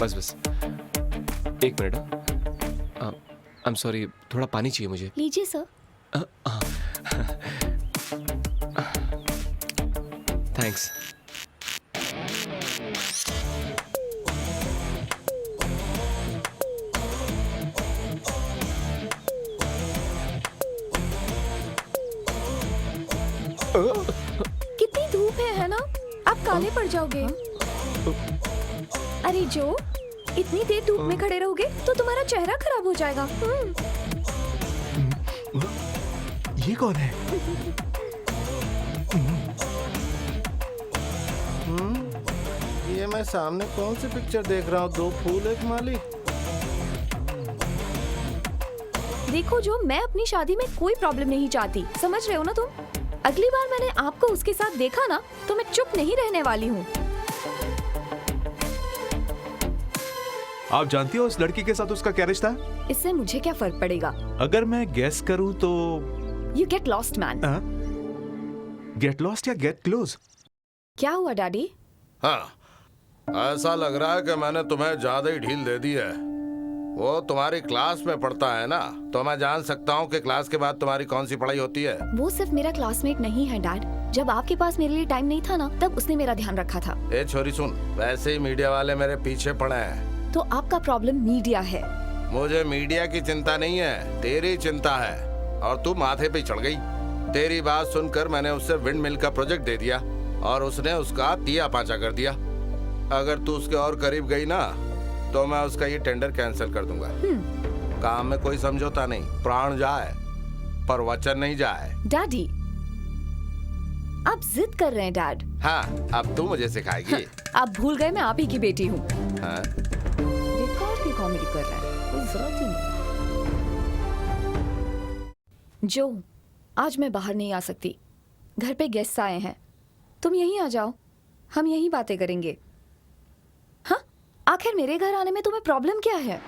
बस बस, एक मिनट। आई एम सॉरी, थोड़ा पानी चाहिए मुझे। लीजिए सर। थैंक्स। कितनी धूप है ना? आप काले पड़ जाओगे। अरे जो, इतनी देर धूप में खड़े रहोगे तो तुम्हारा चेहरा खराब हो जाएगा। ये कौन है? ये मैं सामने कौन सी पिक्चर देख रहा हूँ? दो फूल एक माली। देखो जो, मैं अपनी शादी में कोई प्रॉब्लम नहीं चाहती, समझ रहे हो ना तुम? अगली बार मैंने आपको उसके साथ देखा ना तो मैं चुप नहीं रहने वाली हूँ। आप जानती हो उस लड़की के साथ उसका क्या रिश्ता है? इससे मुझे क्या फर्क पड़ेगा? अगर मैं गेस करूं तो you get lost man. Get lost या गेट क्लोज? क्या हुआ डैडी? हाँ, ऐसा लग रहा है कि मैंने तुम्हें ज्यादा ही ढील दे दी है। वो तुम्हारी क्लास में पढ़ता है ना, तो मैं जान सकता हूँ कि क्लास के बाद तुम्हारी कौन सी पढ़ाई होती है? वो सिर्फ मेरा क्लासमेट नहीं है डैड। जब आपके पास मेरे लिए टाइम नहीं था ना, तब उसने मेरा ध्यान रखा था। ए छोरी सुन, वैसे ही मीडिया वाले मेरे पीछे पड़े हैं। तो आपका प्रॉब्लम मीडिया है। मुझे मीडिया की चिंता नहीं है, तेरी चिंता है, और तू माथे पे चढ़ गई। तेरी बात सुनकर मैंने उससे विंड मिल का प्रोजेक्ट दे दिया और उसने उसका तिया पांचा कर दिया। अगर तू उसके और करीब गई ना तो मैं उसका ये टेंडर कैंसिल कर दूंगा। काम में कोई समझौता नहीं, प्राण जाए पर वचन नहीं जाए। डैडी, आप जिद कर रहे हैं डैड। हाँ, अब तू मुझे सिखाएगी। आप भूल गए मैं आप ही की बेटी हूँ। हाँ? बेकार की कॉमेडी कर रहा है, कोई जरूरत ही नहीं। जो, आज मैं बाहर नहीं आ सकती, घर पे गेस्ट आए हैं। तुम यहीं आ जाओ, हम यहीं बातें करेंगे। हाँ, आखिर मेरे घर आने में तुम्हें प्रॉब्लम क्या है?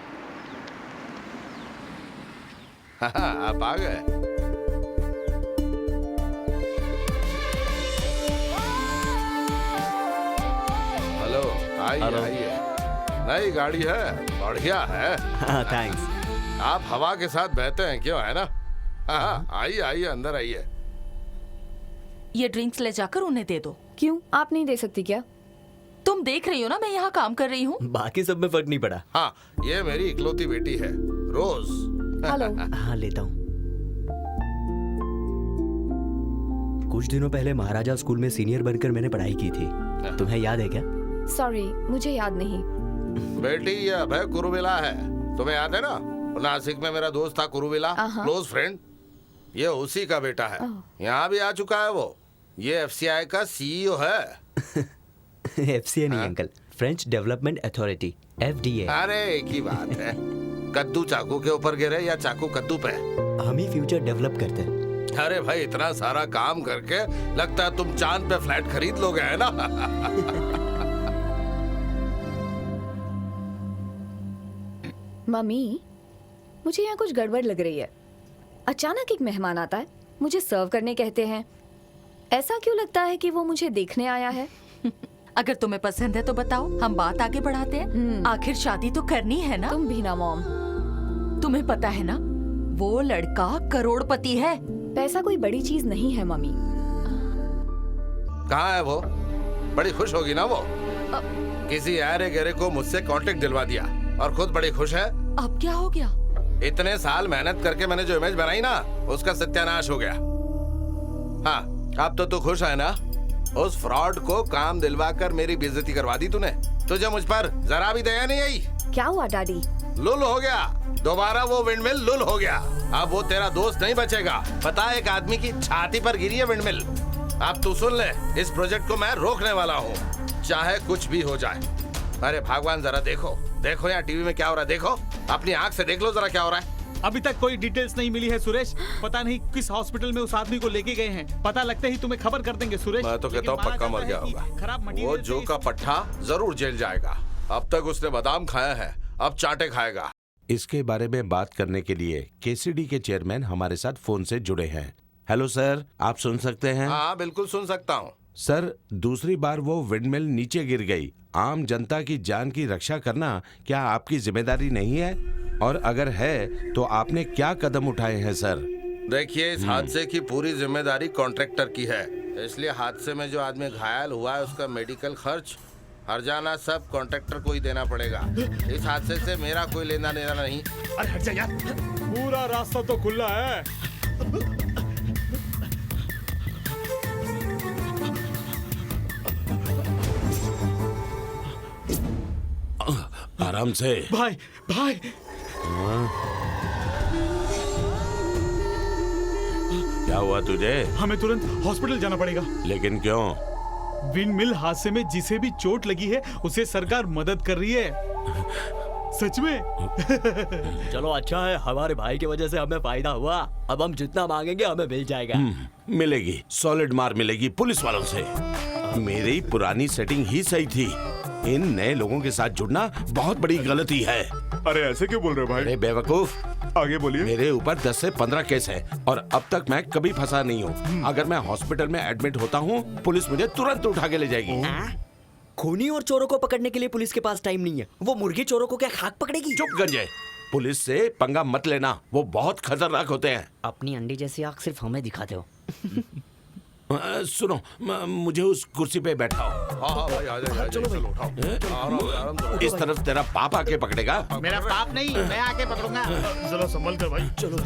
हाँ, आप आ गए। हेलो, आइए आइए। नई गाड़ी है, बढ़िया है। हाँ, थैंक्स। आप हवा के साथ बहते हैं क्यों, है ना? हाँ, आइए आइए, अंदर आइए। ये ड्रिंक्स ले जाकर उन्हें दे दो। क्यों, आप नहीं दे सकती क्या? तुम देख रही हो ना मैं यहाँ काम कर रही हूँ। बाकी सब में फर्क नहीं पड़ा। हाँ, ये मेरी इकलौती बेटी है, रोज। हेलो। हाँ, लेता हूँ। कुछ दिनों पहले महाराजा स्कूल में सीनियर बनकर मैंने पढ़ाई की थी, तुम्हें याद है क्या? सॉरी, मुझे याद नहीं। बेटी, ये अभय कुरुविला है, तुम्हें याद है ना? नासिक में मेरा दोस्त था कुरुविला, क्लोज फ्रेंड। ये उसी का बेटा है, यहाँ भी आ चुका है वो। ये एफसीआई का सीईओ है। एफसीए नहीं uncle, French development authority, FDA. अरे एक ही बात है, कद्दू चाकू के ऊपर गिरे या चाकू कद्दू पे। हम ही फ्यूचर डेवलप करते हैं। अरे भाई, इतना सारा काम करके लगता है तुम चांद पे फ्लैट खरीद लोगे, है ना? मम्मी, मुझे यहाँ कुछ गड़बड़ लग रही है। अचानक एक मेहमान आता है, मुझे सर्व करने कहते हैं। ऐसा क्यों लगता है कि वो मुझे देखने आया है? अगर तुम्हें पसंद है तो बताओ, हम बात आगे बढ़ाते हैं। आखिर शादी तो करनी है ना। तुम भी ना मॉम। तुम्हें पता है ना, वो लड़का करोड़पति है। पैसा कोई बड़ी चीज नहीं है मम्मी। कहाँ है वो? बड़ी खुश होगी ना वो। किसी अरे गहरे को मुझसे कांटेक्ट दिलवा दिया और खुद बड़ी खुश है। अब क्या हो गया? इतने साल मेहनत करके मैंने जो इमेज बनाई ना, उसका सत्यानाश हो गया। हाँ, अब तो तू खुश है ना? उस फ्रॉड को काम दिलवा कर मेरी बेइज्जती करवा दी तूने। तुझे मुझ पर जरा भी दया नहीं आई। क्या हुआ डैडी? लुल हो गया, दोबारा वो विंडमिल लुल हो गया। अब वो तेरा दोस्त नहीं बचेगा। पता है, एक आदमी की छाती पर गिरी है विंडमिल। अब तू सुन ले, इस प्रोजेक्ट को मैं रोकने वाला हूँ, चाहे कुछ भी हो जाए। अरे भगवान, जरा देखो देखो यहाँ टीवी में क्या हो रहा है, देखो अपनी आंख से देख लो जरा क्या हो रहा है। अभी तक कोई डिटेल्स नहीं मिली है सुरेश। पता नहीं किस हॉस्पिटल में उस आदमी को लेके गए हैं। पता लगते ही तुम्हें खबर कर देंगे सुरेश। मैं तो कहता हूँ पक्का मर गया होगा वो। जो का पट्टा जरूर जेल जाएगा। अब तक उसने बादाम खाया है, अब चाटे खाएगा। इसके बारे में बात करने के लिए केसीडी के चेयरमैन हमारे साथ फोन से जुड़े हैं। हेलो सर, आप सुन सकते हैं? हाँ बिल्कुल सुन सकता हूँ। सर दूसरी बार वो विंडमिल नीचे गिर गई। आम जनता की जान की रक्षा करना क्या आपकी जिम्मेदारी नहीं है? और अगर है तो आपने क्या कदम उठाए हैं सर? देखिए, इस हादसे की पूरी जिम्मेदारी कॉन्ट्रैक्टर की है, इसलिए हादसे में जो आदमी घायल हुआ है उसका मेडिकल खर्च, हर्जाना सब कॉन्ट्रैक्टर को ही देना पड़ेगा। इस हादसे से मेरा कोई लेना देना नहीं। अरे हट जा यार, पूरा रास्ता तो खुला है। आराम से। भाई भाई, क्या हुआ तुझे? हमें तुरंत हॉस्पिटल जाना पड़ेगा। लेकिन क्यों? विंड मिल हादसे में जिसे भी चोट लगी है उसे सरकार मदद कर रही है। सच में? चलो अच्छा है, हमारे भाई की वजह से हमें फायदा हुआ। अब हम जितना मांगेंगे हमें मिल जाएगा। मिलेगी, सॉलिड मार मिलेगी पुलिस वालों से। मेरी पुरानी सेटिंग ही सही थी। इन नए लोगों के साथ जुड़ना बहुत बड़ी गलती है। अरे ऐसे क्यों बोल रहे हो भाई? अरे बेवकूफ, आगे बोलिए। मेरे ऊपर 10 से 15 केस हैं और अब तक मैं कभी फंसा नहीं हूँ। अगर मैं हॉस्पिटल में एडमिट होता हूँ, पुलिस मुझे तुरंत उठा के ले जाएगी। खूनी और चोरों को पकड़ने के लिए पुलिस के पास टाइम नहीं है। वो मुर्गी चोरों को क्या खाक पकड़ेगी? चुप गंजे, पुलिस से पंगा मत लेना, वो बहुत खतरनाक होते हैं। अपनी अंडी जैसी आंख सिर्फ हमें दिखाते हो। सुनो, मुझे उस कुर्सी पे बैठाओ। हाँ भाई, आ जाओ, चलो भाई, आराम से। इस तरफ तेरा पाप आके पकड़ेगा। मेरा पाप नहीं, मैं आके पकड़ूंगा। जरा संभल कर भाई। चलो।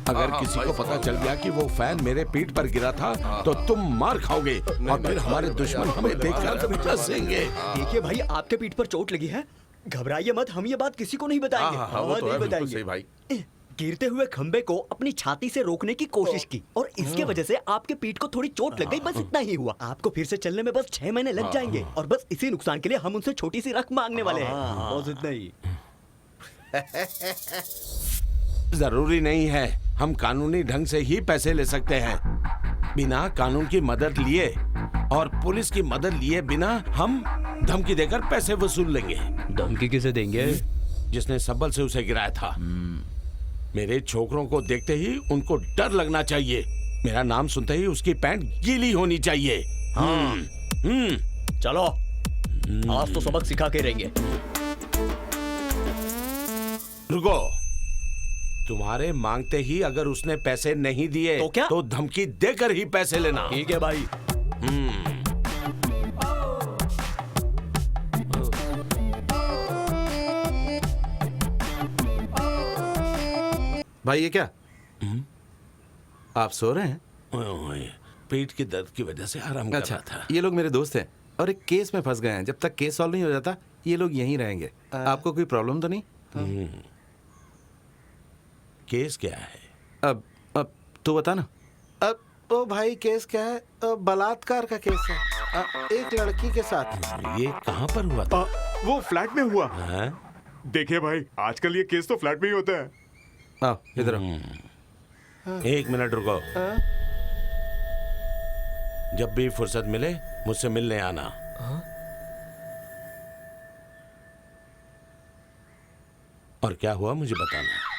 अगर किसी को पता चल गया कि वो फैन मेरे पीठ पर गिरा था तो तुम मार खाओगे और फिर हमारे दुश्मन हमें देखकर हंसेंगे। देखिए भाई, आपके पीठ पर चोट लगी है, घबराइए मत। हम ये बात किसी को नहीं बताएंगे। वो तो है, बिल्कुल सही भाई। गिरते हुए खंबे को अपनी छाती से रोकने की कोशिश की और इसके वजह से आपके पीठ को थोड़ी चोट लग गई। बस इतना ही हुआ। आपको फिर से चलने में बस 6 महीने लग जाएंगे और बस इसी नुकसान के लिए हम उनसे छोटी सी रकम मांगने वाले हैं। बस इतना ही। जरूरी नहीं है, हम कानूनी ढंग से ही पैसे ले सकते हैं। बिना कानून की मदद लिए और पुलिस की मदद लिए बिना हम धमकी देकर पैसे वसूल लेंगे। धमकी किसे देंगे? जिसने सब्बल से उसे गिराया था। मेरे छोकरों को देखते ही उनको डर लगना चाहिए। मेरा नाम सुनते ही उसकी पैंट गीली होनी चाहिए। चलो, आज तो सबक सिखा के रहेंगे। रुको, तुम्हारे मांगते ही अगर उसने पैसे नहीं दिए तो क्या? तो धमकी देकर ही पैसे लेना। ठीक है भाई। भाई ये क्या? आप सो रहे हैं? ओए, पेट के दर्द की वजह से आराम कर अच्छा, रहा था। ये लोग मेरे दोस्त हैं और एक केस में फंस गए हैं। जब तक केस सॉल्व नहीं हो जाता ये लोग यहीं रहेंगे। आपको कोई प्रॉब्लम तो नहीं? केस क्या है? अब तू बता ना। अब ओ भाई, केस क्या है? बलात्कार का केस है, एक लड़की के साथ। ये कहाँ पर हुआ था? वो फ्लैट में हुआ। हाँ? देखिए भाई, आजकल ये केस तो फ्लैट में ही होता है। आओ इधर आओ। एक मिनट रुको। जब भी फुर्सत मिले मुझसे मिलने आना। और क्या हुआ मुझे बताना।